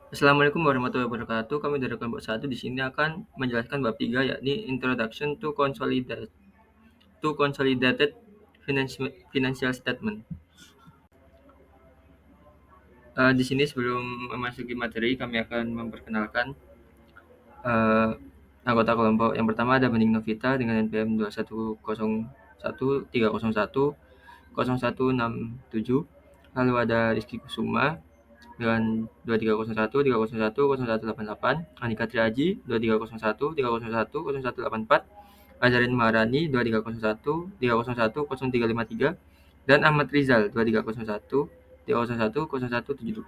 Assalamualaikum warahmatullahi wabarakatuh. Kami dari kelompok satu di sini akan menjelaskan bab 3 yakni Introduction to Consolidated Financial Statement. Di sini sebelum memasuki materi, kami akan memperkenalkan uh, anggota kelompok. Yang pertama ada Bening Novita dengan NPM 2101 301 0167. Lalu ada Rizky Kusuma dengan 2301 301 0188, Anika Triaji 2301 301 0184, Azarin Maharani 2301 301 0353, dan Ahmad Rizal 2301 301 0172.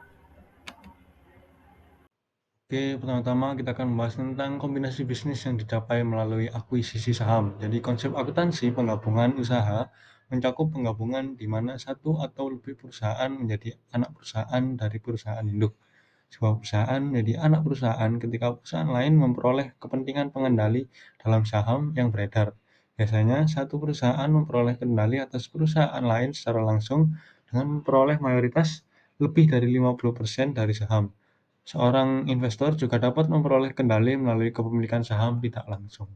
Oke, pertama-tama kita akan membahas tentang kombinasi bisnis yang dicapai melalui akuisisi saham. Jadi konsep akuntansi penggabungan usaha mencakup penggabungan di mana satu atau lebih perusahaan menjadi anak perusahaan dari perusahaan induk. Sebuah perusahaan menjadi anak perusahaan ketika perusahaan lain memperoleh kepentingan pengendali dalam saham yang beredar. Biasanya satu perusahaan memperoleh kendali atas perusahaan lain secara langsung dengan memperoleh mayoritas lebih dari 50% dari saham. Seorang investor juga dapat memperoleh kendali melalui kepemilikan saham tidak langsung.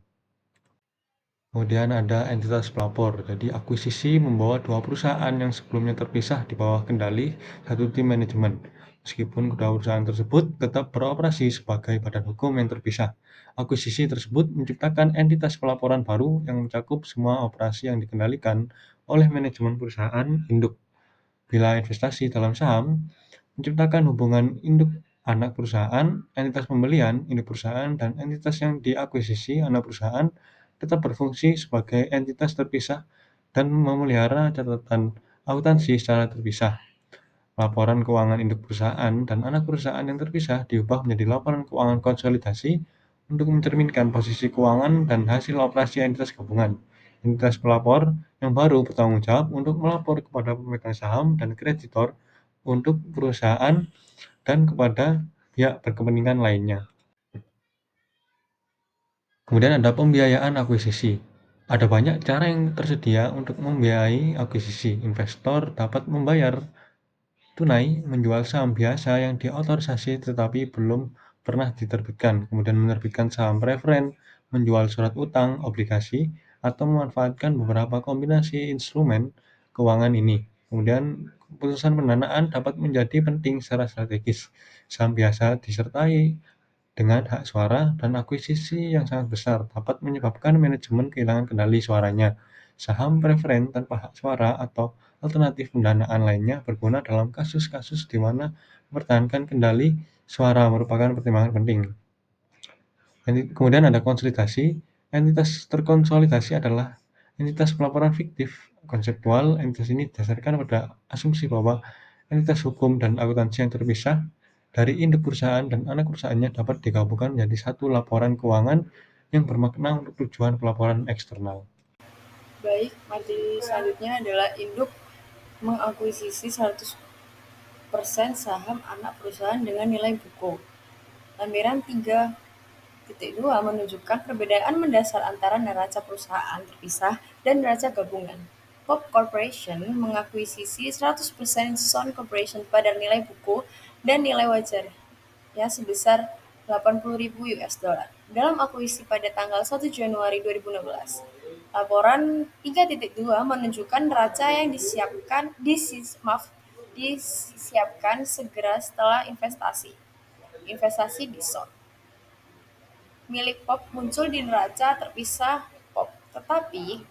Kemudian ada entitas pelapor. Jadi akuisisi membawa dua perusahaan yang sebelumnya terpisah di bawah kendali satu tim manajemen. Meskipun kedua perusahaan tersebut tetap beroperasi sebagai badan hukum yang terpisah. Akuisisi tersebut menciptakan entitas pelaporan baru yang mencakup semua operasi yang dikendalikan oleh manajemen perusahaan induk. Bila investasi dalam saham, menciptakan hubungan induk anak perusahaan, entitas pembelian, induk perusahaan, dan entitas yang diakuisisi anak perusahaan tetap berfungsi sebagai entitas terpisah dan memelihara catatan akuntansi secara terpisah. Laporan keuangan induk perusahaan dan anak perusahaan yang terpisah diubah menjadi laporan keuangan konsolidasi untuk mencerminkan posisi keuangan dan hasil operasi entitas gabungan. Entitas pelapor yang baru bertanggung jawab untuk melapor kepada pemegang saham dan kreditor untuk perusahaan dan kepada pihak berkepentingan lainnya. Kemudian ada pembiayaan akuisisi. Ada banyak cara yang tersedia untuk membiayai akuisisi. Investor dapat membayar tunai menjual saham biasa yang diotorisasi tetapi belum pernah diterbitkan, kemudian menerbitkan saham preferen, menjual surat utang, obligasi, atau memanfaatkan beberapa kombinasi instrumen keuangan ini. Kemudian keputusan pendanaan dapat menjadi penting secara strategis. Saham biasa disertai dengan hak suara dan akuisisi yang sangat besar dapat menyebabkan manajemen kehilangan kendali suaranya. Saham preferen tanpa hak suara atau alternatif pendanaan lainnya berguna dalam kasus-kasus di mana mempertahankan kendali suara merupakan pertimbangan penting. Kemudian ada konsolidasi. Entitas terkonsolidasi adalah entitas pelaporan fiktif konseptual. Entitas ini didasarkan pada asumsi bahwa entitas hukum dan akuntansi yang terpisah dari induk perusahaan dan anak perusahaannya dapat digabungkan menjadi satu laporan keuangan yang bermakna untuk tujuan pelaporan eksternal. Baik, materi selanjutnya adalah induk mengakuisisi 100% saham anak perusahaan dengan nilai buku. Lampiran 3.2 menunjukkan perbedaan mendasar antara neraca perusahaan terpisah dan neraca gabungan. Pop Corporation mengakuisisi 100% Sun Corporation pada nilai buku dan nilai wajar ya sebesar 80.000 US dollar dalam akuisisi pada tanggal 1 Januari 2016. Laporan 3.2 menunjukkan neraca yang disiapkan segera setelah investasi. Investasi di SON milik Pop muncul di neraca terpisah Pop, tetapi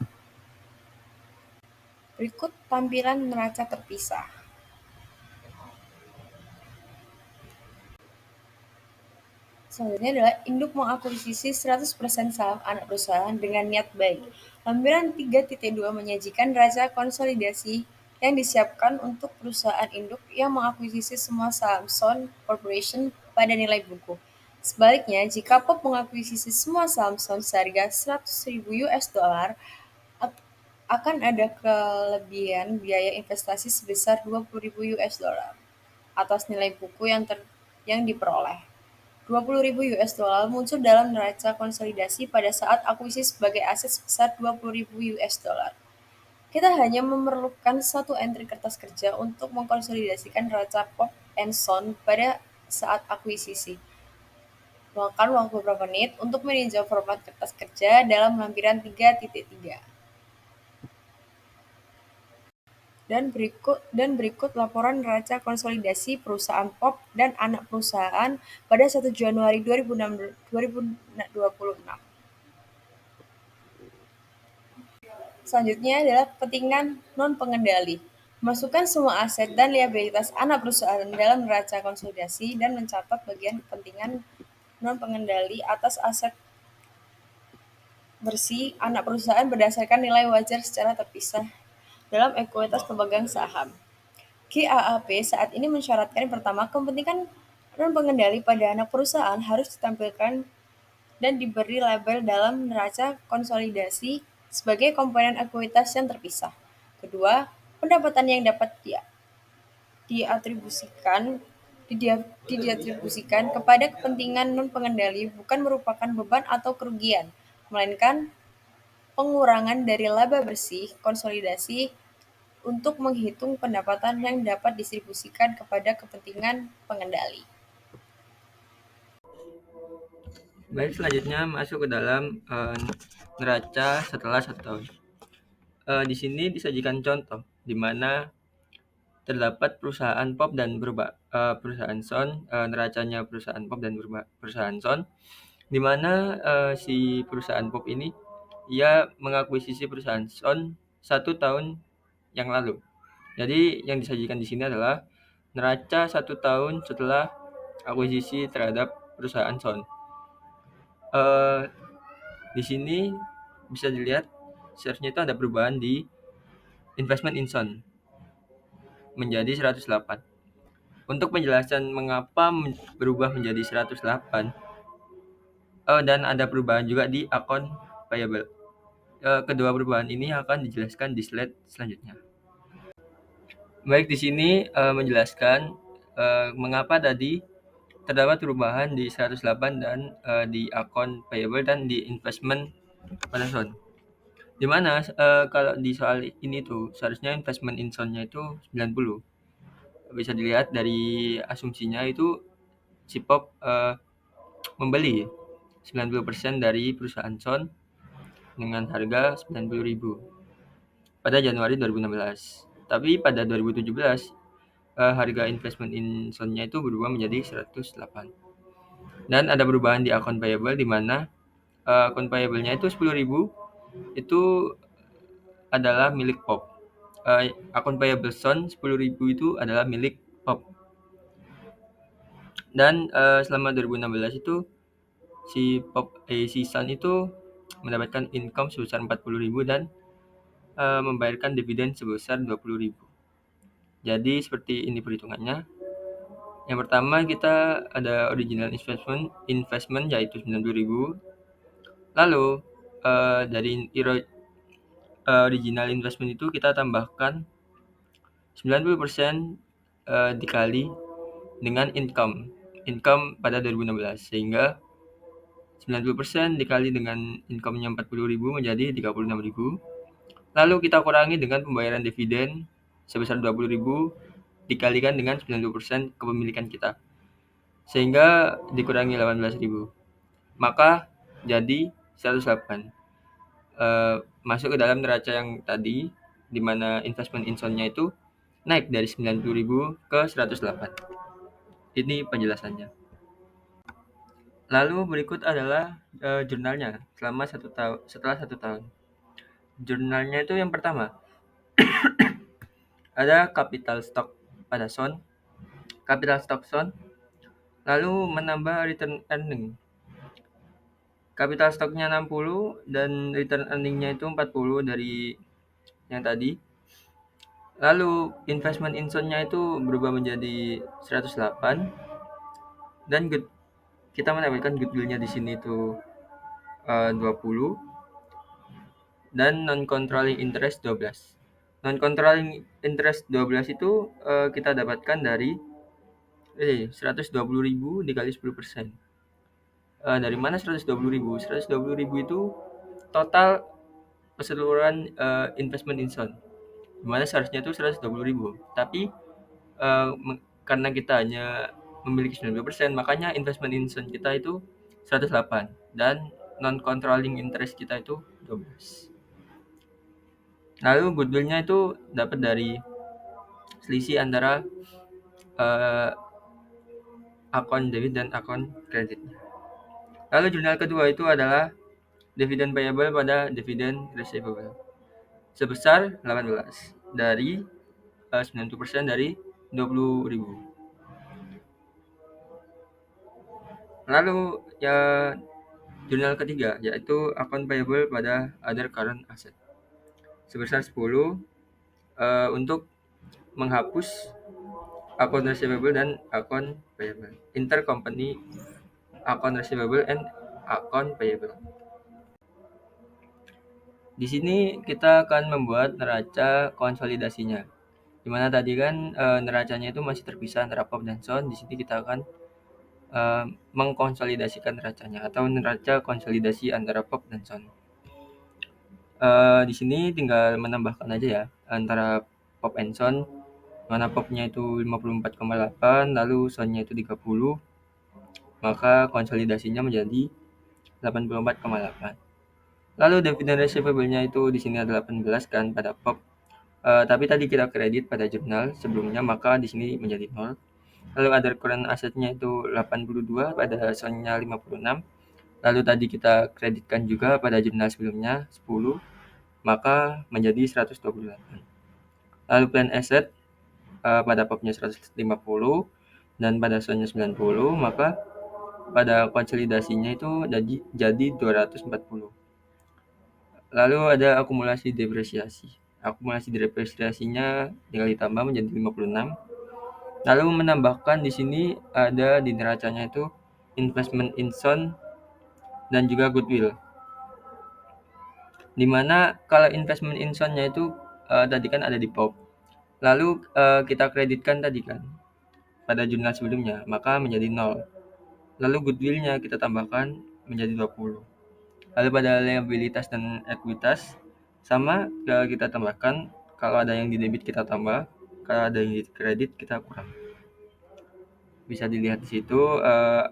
berikut tampilan neraca terpisah. Selanjutnya adalah induk mengakuisisi 100% saham anak perusahaan dengan niat baik. Lampiran 3.2 menyajikan neraca konsolidasi yang disiapkan untuk perusahaan induk yang mengakuisisi semua saham Sun Corporation pada nilai buku. Sebaliknya, jika Pop mengakuisisi semua saham Sun seharga 100.000 US dollar, akan ada kelebihan biaya investasi sebesar 20.000 US dollar atas nilai buku yang diperoleh. 20.000 US dollar muncul dalam neraca konsolidasi pada saat akuisisi sebagai aset sebesar 20.000 US dollar. Kita hanya memerlukan satu entry kertas kerja untuk mengkonsolidasikan neraca Pop and Son pada saat akuisisi. Luangkan waktu beberapa menit untuk meninjau format kertas kerja dalam lampiran 3.3. Dan berikut laporan neraca konsolidasi perusahaan POP dan anak perusahaan pada 1 Januari 2026. Selanjutnya adalah kepentingan non-pengendali. Masukkan semua aset dan liabilitas anak perusahaan dalam neraca konsolidasi dan mencatat bagian kepentingan non-pengendali atas aset bersih anak perusahaan berdasarkan nilai wajar secara terpisah dalam ekuitas pemegang saham. GAAP saat ini mensyaratkan yang pertama, kepentingan non-pengendali pada anak perusahaan harus ditampilkan dan diberi label dalam neraca konsolidasi sebagai komponen ekuitas yang terpisah. Kedua, pendapatan yang dapat diatribusikan kepada kepentingan non-pengendali bukan merupakan beban atau kerugian, melainkan pengurangan dari laba bersih konsolidasi untuk menghitung pendapatan yang dapat didistribusikan kepada kepentingan pengendali. Baik, selanjutnya masuk ke dalam neraca setelah 1 tahun. Di sini disajikan contoh di mana terdapat perusahaan POP dan perusahaan SON, neracanya perusahaan POP dan perusahaan SON, di mana si perusahaan POP ini ia mengakuisisi perusahaan SON 1 tahun yang lalu. Jadi yang disajikan di sini adalah neraca 1 tahun setelah akuisisi terhadap perusahaan SON. Di sini bisa dilihat share-nya itu ada perubahan di investment in SON menjadi 108. Untuk penjelasan mengapa berubah menjadi 108 dan ada perubahan juga di account payable. Kedua perubahan ini akan dijelaskan di slide selanjutnya. Baik, di sini menjelaskan mengapa tadi terdapat perubahan di 108 dan di account payable dan di investment pada SON. Di mana kalau di soal ini tuh seharusnya investment in SON-nya itu 90. Bisa dilihat dari asumsinya itu si POP membeli 90% dari perusahaan SON dengan harga 90.000 pada Januari 2016. Tapi pada 2017 harga investment in SON-nya itu berubah menjadi 108. Dan ada perubahan di account payable di mana account payable-nya itu 10.000 itu adalah milik POP. Account payable SON 10.000 itu adalah milik POP. Dan selama 2016 itu si SON itu mendapatkan income sebesar 40.000 dan membayarkan dividen sebesar 20.000. Jadi seperti ini perhitungannya. Yang pertama kita ada original investment yaitu 90.000. Lalu dari original investment itu kita tambahkan 90% dikali dengan income pada 2016 sehingga 90% dikali dengan income-nya 40.000 menjadi 36.000. Lalu kita kurangi dengan pembayaran dividen sebesar 20.000 dikalikan dengan 90% kepemilikan kita sehingga dikurangi 18.000. Maka jadi 108. Masuk ke dalam neraca yang tadi di mana investment in SON-nya itu naik dari 90.000 ke 108. Ini penjelasannya. Lalu berikut adalah jurnalnya setelah 1 tahun. Jurnalnya itu yang pertama ada capital stock pada SON, capital stock SON, lalu menambah return earning. Capital stock-nya 60 dan return earning-nya itu 40 dari yang tadi. Lalu investment in SON-nya itu berubah menjadi 108 dan kita mendapatkan goodwill-nya di sini itu 20 dan non-controlling interest 12. Non-controlling interest 12 itu kita dapatkan dari 120.000 dikali 10%. Dari mana 120.000? 120.000 itu total keseluruhan investment in SON. Dimana seharusnya itu 120.000. Tapi karena kita hanya memiliki 90%, makanya investment inson kita itu 108 dan non controlling interest kita itu 12. Lalu goodwill-nya itu dapat dari selisih antara akun debit dan akun kreditnya. Lalu jurnal kedua itu adalah dividen payable pada dividen receivable sebesar 18 dari 90% dari 20.000. Lalu ya jurnal ketiga yaitu akun payable pada other current asset sebesar 10 untuk menghapus akun receivable dan akun payable, intercompany akun receivable and akun payable. Di sini kita akan membuat neraca konsolidasinya. Dimana tadi kan neracanya itu masih terpisah antara POP dan SON. Di sini kita akan mengkonsolidasikan neracanya atau neraca konsolidasi antara POP dan SON. Di sini tinggal menambahkan aja ya antara POP and SON. Mana POP-nya itu 54,8, lalu SON-nya itu 30, maka konsolidasinya menjadi 84,8. Lalu dividen receivable-nya itu di sini ada 18 kan pada POP. Tapi tadi kita kredit pada jurnal sebelumnya, maka di sini menjadi 0. Lalu other current asset-nya itu 82 pada SON-nya 56. Lalu tadi kita kreditkan juga pada jurnal sebelumnya 10, maka menjadi 128. Lalu plan asset pada POP-nya 150 dan pada SON-nya 90, maka pada konsolidasinya itu jadi 240. Lalu ada akumulasi depresiasi. Akumulasi depresiasinya tinggal ditambah menjadi 56. Lalu menambahkan di sini ada di neracanya itu investment inson dan juga goodwill. Dimana kalau investment insonnya itu tadi kan ada di POP. Lalu kita kreditkan tadi kan pada jurnal sebelumnya, maka menjadi 0. Lalu goodwill-nya kita tambahkan menjadi 20. Lalu pada liabilitas dan ekuitas sama kita tambahkan, kalau ada yang di debit kita tambah, kalau ada yang di kredit kita kurang. Bisa dilihat di situ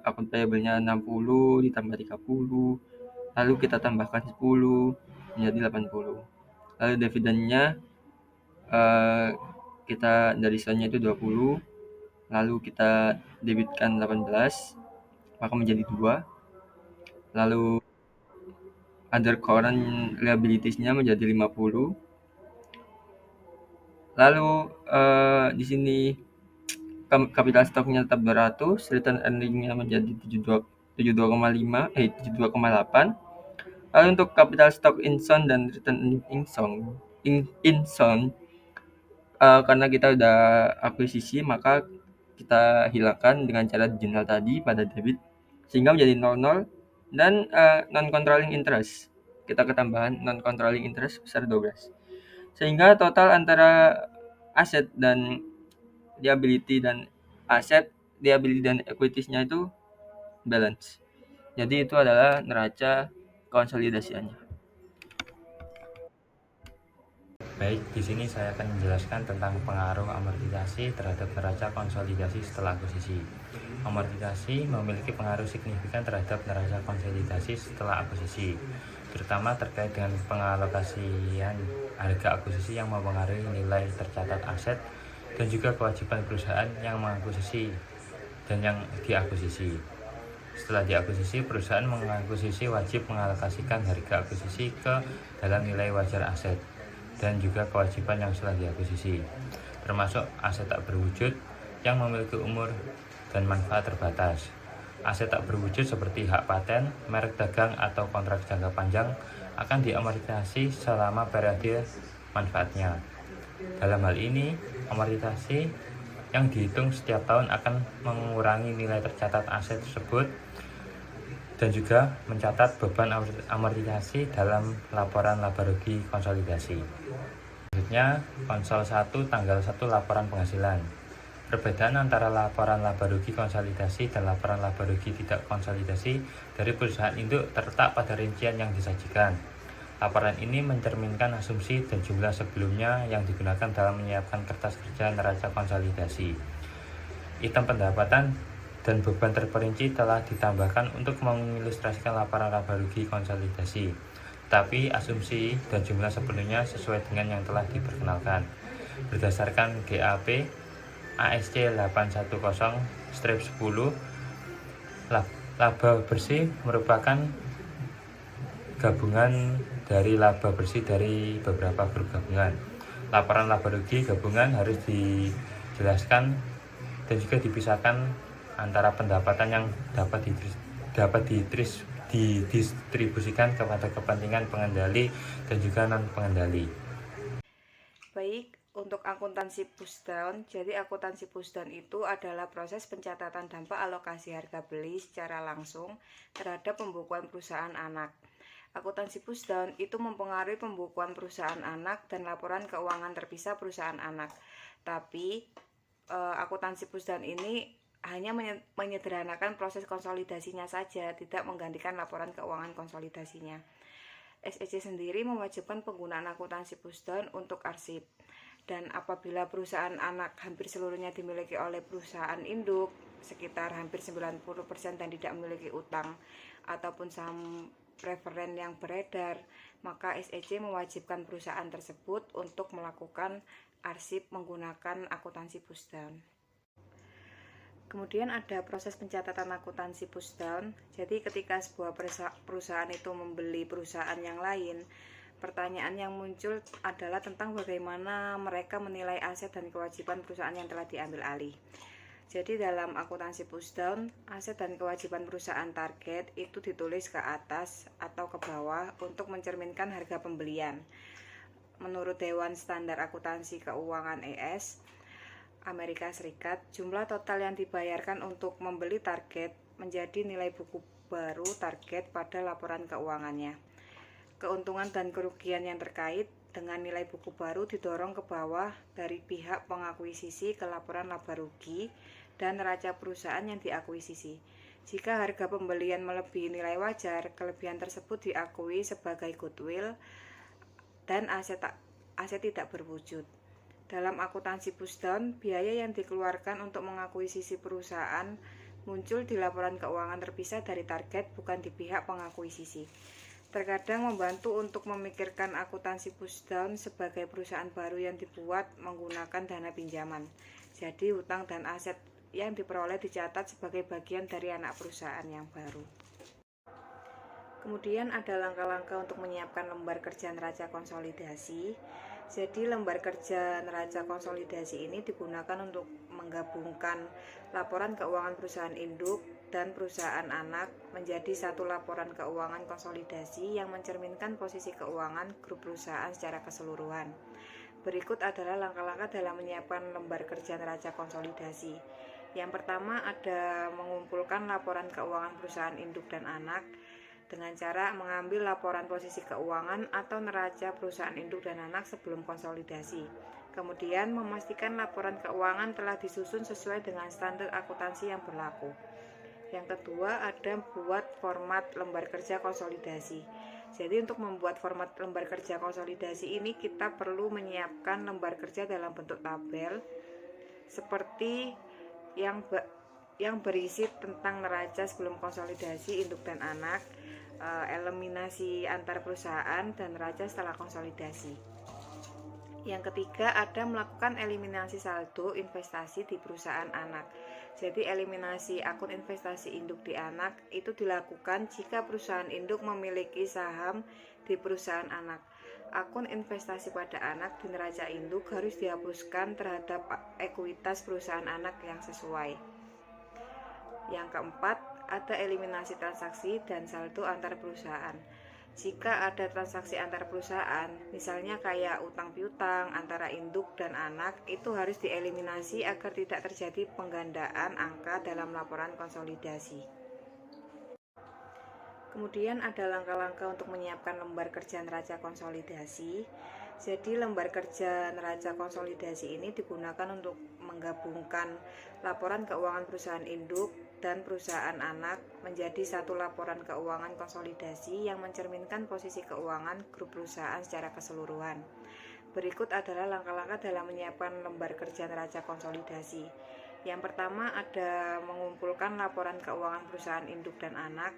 akun payable-nya 60 ditambah 30, lalu kita tambahkan 10 menjadi 80. Lalu dividennya kita dari SON-nya itu 20, lalu kita debitkan 18, maka menjadi 2. Lalu other current liabilities-nya menjadi 50. Lalu di sini capital stock-nya tetap 200, return earning-nya menjadi 72,8. Lalu untuk capital stock inson dan return earning inson karena kita udah akuisisi, maka kita hilangkan dengan cara jurnal tadi pada debit sehingga menjadi 00. Dan non-controlling interest, kita ketambahan non-controlling interest besar 12. Sehingga total antara aset dan liability dan equity-nya itu balance. Jadi itu adalah neraca konsolidasiannya. Baik, di sini saya akan menjelaskan tentang pengaruh amortisasi terhadap neraca konsolidasi setelah akuisisi. Amortisasi memiliki pengaruh signifikan terhadap neraca konsolidasi setelah akuisisi, terutama terkait dengan pengalokasian harga akuisisi yang mempengaruhi nilai tercatat aset dan juga kewajiban perusahaan yang mengakuisisi dan yang diakuisisi. Setelah diakuisisi, perusahaan mengakuisisi wajib mengalokasikan harga akuisisi ke dalam nilai wajar aset dan juga kewajiban yang setelah diakuisisi, termasuk aset tak berwujud yang memiliki umur dan manfaat terbatas. Aset tak berwujud seperti hak paten, merek dagang, atau kontrak jangka panjang akan diamortisasi selama periode manfaatnya. Dalam hal ini, amortisasi yang dihitung setiap tahun akan mengurangi nilai tercatat aset tersebut dan juga mencatat beban amortisasi dalam laporan laba rugi konsolidasi. Selanjutnya, konsol 1 tanggal 1 laporan penghasilan. Perbedaan antara laporan laba rugi konsolidasi dan laporan laba rugi tidak konsolidasi dari perusahaan induk terletak pada rincian yang disajikan. Laporan ini mencerminkan asumsi dan jumlah sebelumnya yang digunakan dalam menyiapkan kertas kerja neraca konsolidasi. Item pendapatan dan beban terperinci telah ditambahkan untuk mengilustrasikan laporan laba rugi konsolidasi. Tetapi asumsi dan jumlah sepenuhnya sesuai dengan yang telah diperkenalkan. Berdasarkan GAP ASC 810/10, laba bersih merupakan gabungan dari laba bersih dari beberapa grup gabungan. Laporan laba rugi gabungan harus dijelaskan dan juga dipisahkan antara pendapatan yang dapat didistribusikan kepada kepentingan pengendali dan juga non pengendali. Baik, untuk akuntansi pushdown, jadi akuntansi pushdown itu adalah proses pencatatan dampak alokasi harga beli secara langsung terhadap pembukuan perusahaan anak. Akuntansi pushdown itu mempengaruhi pembukuan perusahaan anak dan laporan keuangan terpisah perusahaan anak. Tapi akuntansi pushdown ini hanya menyederhanakan proses konsolidasinya saja, tidak menggantikan laporan keuangan konsolidasinya. SEC sendiri mewajibkan penggunaan akuntansi pushdown untuk arsip. Dan apabila perusahaan anak hampir seluruhnya dimiliki oleh perusahaan induk, sekitar hampir 90% dan tidak memiliki utang ataupun saham preferen yang beredar, maka SEC mewajibkan perusahaan tersebut untuk melakukan arsip menggunakan akuntansi pushdown. Kemudian ada proses pencatatan akuntansi pushdown. Jadi ketika sebuah perusahaan itu membeli perusahaan yang lain, pertanyaan yang muncul adalah tentang bagaimana mereka menilai aset dan kewajiban perusahaan yang telah diambil alih. Jadi dalam akuntansi pushdown, aset dan kewajiban perusahaan target itu ditulis ke atas atau ke bawah untuk mencerminkan harga pembelian. Menurut Dewan Standar Akuntansi Keuangan ES Amerika Serikat, jumlah total yang dibayarkan untuk membeli target menjadi nilai buku baru target pada laporan keuangannya. Keuntungan dan kerugian yang terkait dengan nilai buku baru didorong ke bawah dari pihak pengakuisisi ke laporan laba rugi dan neraca perusahaan yang diakuisisi. Jika harga pembelian melebihi nilai wajar, kelebihan tersebut diakui sebagai goodwill dan aset tidak berwujud. Dalam akuntansi pushdown, biaya yang dikeluarkan untuk mengakuisisi perusahaan muncul di laporan keuangan terpisah dari target, bukan di pihak pengakuisisi. Terkadang membantu untuk memikirkan akuntansi pushdown sebagai perusahaan baru yang dibuat menggunakan dana pinjaman. Jadi hutang dan aset yang diperoleh dicatat sebagai bagian dari anak perusahaan yang baru. Kemudian ada langkah-langkah untuk menyiapkan lembar kerja neraca konsolidasi. Jadi lembar kerja neraca konsolidasi ini digunakan untuk menggabungkan laporan keuangan perusahaan induk dan perusahaan anak menjadi satu laporan keuangan konsolidasi yang mencerminkan posisi keuangan grup perusahaan secara keseluruhan. Berikut adalah langkah-langkah dalam menyiapkan lembar kerja neraca konsolidasi. Yang pertama ada mengumpulkan laporan keuangan perusahaan induk dan anak dengan cara mengambil laporan posisi keuangan atau neraca perusahaan induk dan anak sebelum konsolidasi. Kemudian memastikan laporan keuangan telah disusun sesuai dengan standar akuntansi yang berlaku. Yang kedua ada buat format lembar kerja konsolidasi. Jadi untuk membuat format lembar kerja konsolidasi ini kita perlu menyiapkan lembar kerja dalam bentuk tabel seperti yang berisi tentang neraca sebelum konsolidasi induk dan anak, eliminasi antar perusahaan, dan neraca setelah konsolidasi. Yang ketiga ada melakukan eliminasi saldo investasi di perusahaan anak. Jadi eliminasi akun investasi induk di anak itu dilakukan jika perusahaan induk memiliki saham di perusahaan anak. Akun investasi pada anak di neraca induk harus dihapuskan terhadap ekuitas perusahaan anak yang sesuai. Yang keempat, ada eliminasi transaksi dan saldo antar perusahaan. Jika ada transaksi antar perusahaan, misalnya kayak utang piutang antara induk dan anak, itu harus dieliminasi agar tidak terjadi penggandaan angka dalam laporan konsolidasi. Kemudian ada langkah-langkah untuk menyiapkan lembar kerja neraca konsolidasi. Jadi lembar kerja neraca konsolidasi ini digunakan untuk menggabungkan laporan keuangan perusahaan induk dan perusahaan anak menjadi satu laporan keuangan konsolidasi yang mencerminkan posisi keuangan grup perusahaan secara keseluruhan. Berikut adalah langkah-langkah dalam menyiapkan lembar kerja neraca konsolidasi. Yang pertama ada mengumpulkan laporan keuangan perusahaan induk dan anak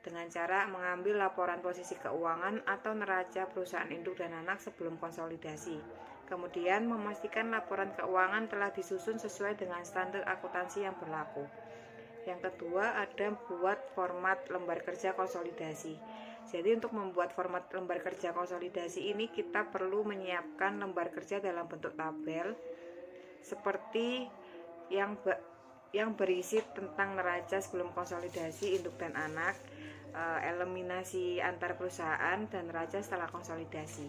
dengan cara mengambil laporan posisi keuangan atau neraca perusahaan induk dan anak sebelum konsolidasi. Kemudian memastikan laporan keuangan telah disusun sesuai dengan standar akuntansi yang berlaku. Yang kedua ada buat format lembar kerja konsolidasi. Jadi untuk membuat format lembar kerja konsolidasi ini kita perlu menyiapkan lembar kerja dalam bentuk tabel seperti yang berisi tentang neraca sebelum konsolidasi induk dan anak, eliminasi antar perusahaan, dan neraca setelah konsolidasi.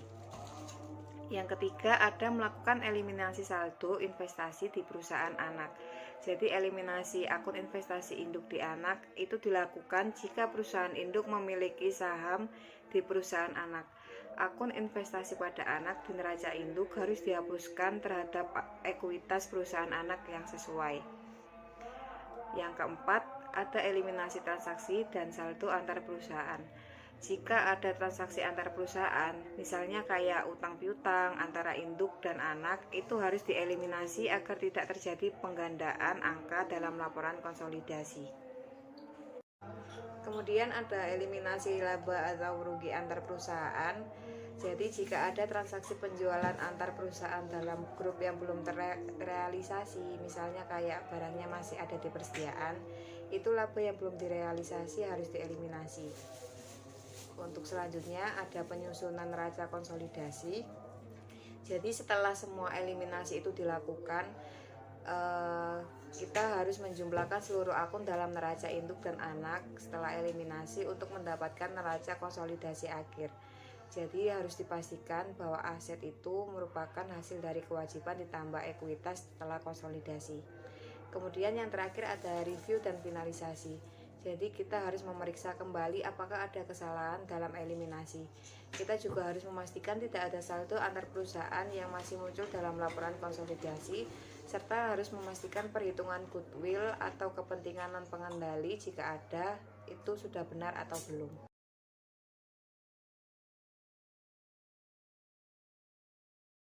Yang ketiga ada melakukan eliminasi saldo investasi di perusahaan anak. Jadi eliminasi akun investasi induk di anak itu dilakukan jika perusahaan induk memiliki saham di perusahaan anak. Akun investasi pada anak di neraca induk harus dihapuskan terhadap ekuitas perusahaan anak yang sesuai. Yang keempat, ada eliminasi transaksi dan saldo antar perusahaan. Jika ada transaksi antar perusahaan, misalnya kayak utang piutang antara induk dan anak, itu harus dieliminasi agar tidak terjadi penggandaan angka dalam laporan konsolidasi. Kemudian ada eliminasi laba atau rugi antar perusahaan. Jadi jika ada transaksi penjualan antar perusahaan dalam grup yang belum terrealisasi, misalnya kayak barangnya masih ada di persediaan, itu laba yang belum direalisasi harus dieliminasi. Untuk selanjutnya ada penyusunan neraca konsolidasi. Jadi setelah semua eliminasi itu dilakukan, kita harus menjumlahkan seluruh akun dalam neraca induk dan anak setelah eliminasi untuk mendapatkan neraca konsolidasi akhir. Jadi harus dipastikan bahwa aset itu merupakan hasil dari kewajiban ditambah ekuitas setelah konsolidasi. Kemudian yang terakhir ada review dan finalisasi. Jadi kita harus memeriksa kembali apakah ada kesalahan dalam eliminasi. Kita juga harus memastikan tidak ada saldo antar perusahaan yang masih muncul dalam laporan konsolidasi, serta harus memastikan perhitungan goodwill atau kepentingan non pengendali jika ada itu sudah benar atau belum.